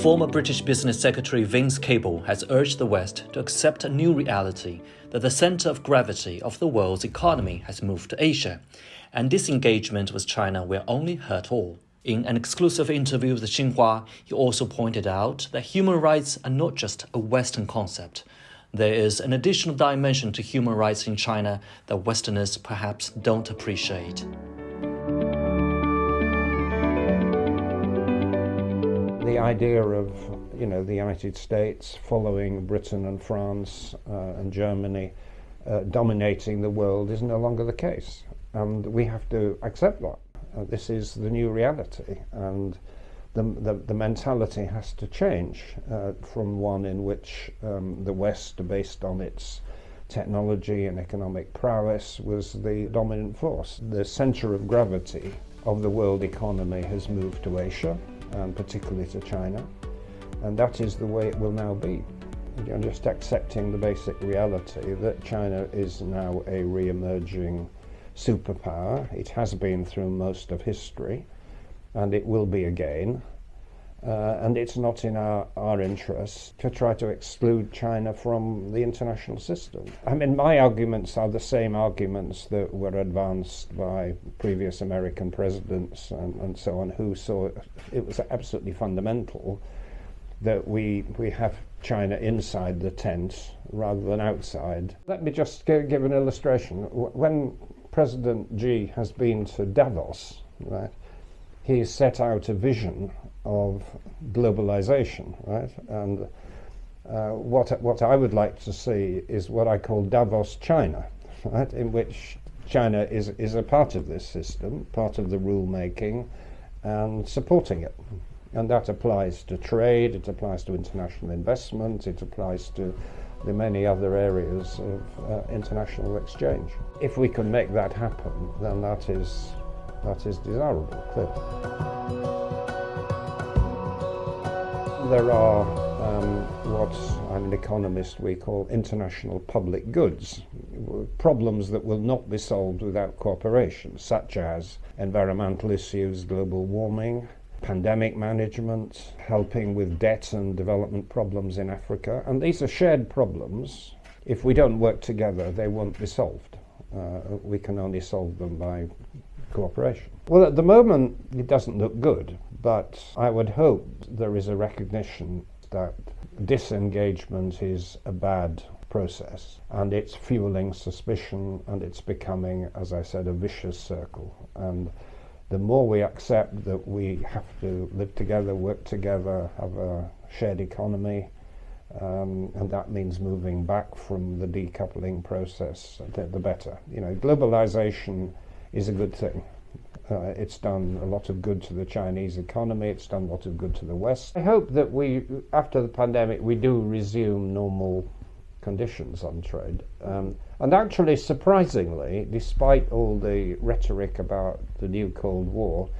Former British Business Secretary Vince Cable has urged the West to accept a new reality that the center of gravity of the world's economy has moved to Asia, and disengagement with China will only hurt all. In an exclusive interview with Xinhua, he also pointed out that human rights are not just a Western concept. There is an additional dimension to human rights in China that Westerners perhaps don't appreciate. The idea of, the United States following Britain and France and Germany dominating the world is no longer the case, and we have to accept that. This is the new reality, and the mentality has to change from one in which the West, based on its technology and economic prowess, was the dominant force. The center of gravity of the world economy has moved to Asia, and particularly to China, and that is the way it will now be. You're just accepting the basic reality that China is now a re-emerging superpower. It has been through most of history, and it will be again. And it's not in our interest to try to exclude China from the international system. I mean, my arguments are the same arguments that were advanced by previous American presidents and so on, who saw it was absolutely fundamental that we have China inside the tent rather than outside. Let me just give an illustration. When President Xi has been to Davos, right, he set out a vision of globalization, right? And what I would like to see is what I call Davos China, right? In which China is a part of this system, part of the rule making, and supporting it. And that applies to trade, it applies to international investment, it applies to the many other areas of international exchange. If we can make that happen, then that is desirable, clearly. There are what I'm an economist, we call international public goods, problems that will not be solved without cooperation, such as environmental issues, global warming, pandemic management, helping with debt and development problems in Africa. And these are shared problems. If we don't work together, they won't be solved. We can only solve them by cooperation. Well, at the moment, it doesn't look good, but I would hope there is a recognition that disengagement is a bad process, and it's fueling suspicion, and it's becoming, as I said, a vicious circle. And the more we accept that we have to live together, work together, have a shared economy, and that means moving back from the decoupling process, the better. Globalization is a good thing. It's done a lot of good to the Chinese economy, it's done a lot of good to the West. I hope that after the pandemic, we do resume normal conditions on trade. And actually, surprisingly, despite all the rhetoric about the new Cold War,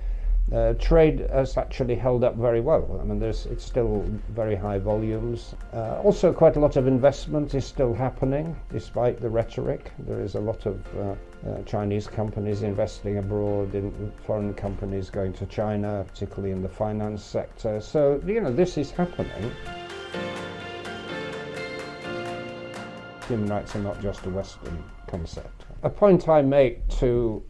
trade has actually held up very well. I mean, it's still very high volumes. Also, quite a lot of investment is still happening, despite the rhetoric. There is a lot of Chinese companies investing abroad, in foreign companies going to China, particularly in the finance sector. So, this is happening. Human rights are not just a Western concept. A point I make to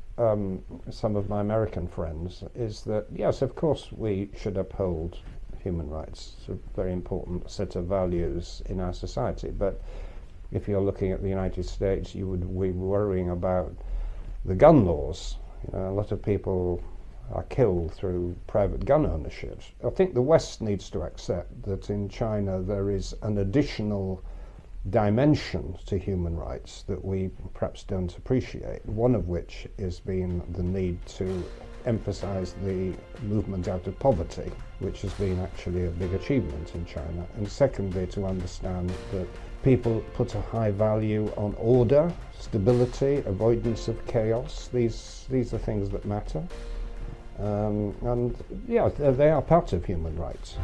some of my American friends is that, yes, of course we should uphold human rights. It's a very important set of values in our society. But if you're looking at the United States, you would be worrying about the gun laws. A lot of people are killed through private gun ownership. I think the West needs to accept that in China there is an additional dimension to human rights that we perhaps don't appreciate, one of which is being the need to emphasize the movement out of poverty, which has been actually a big achievement in China, and secondly to understand that people put a high value on order, stability, avoidance of chaos. These are things that matter, and yeah, they are part of human rights.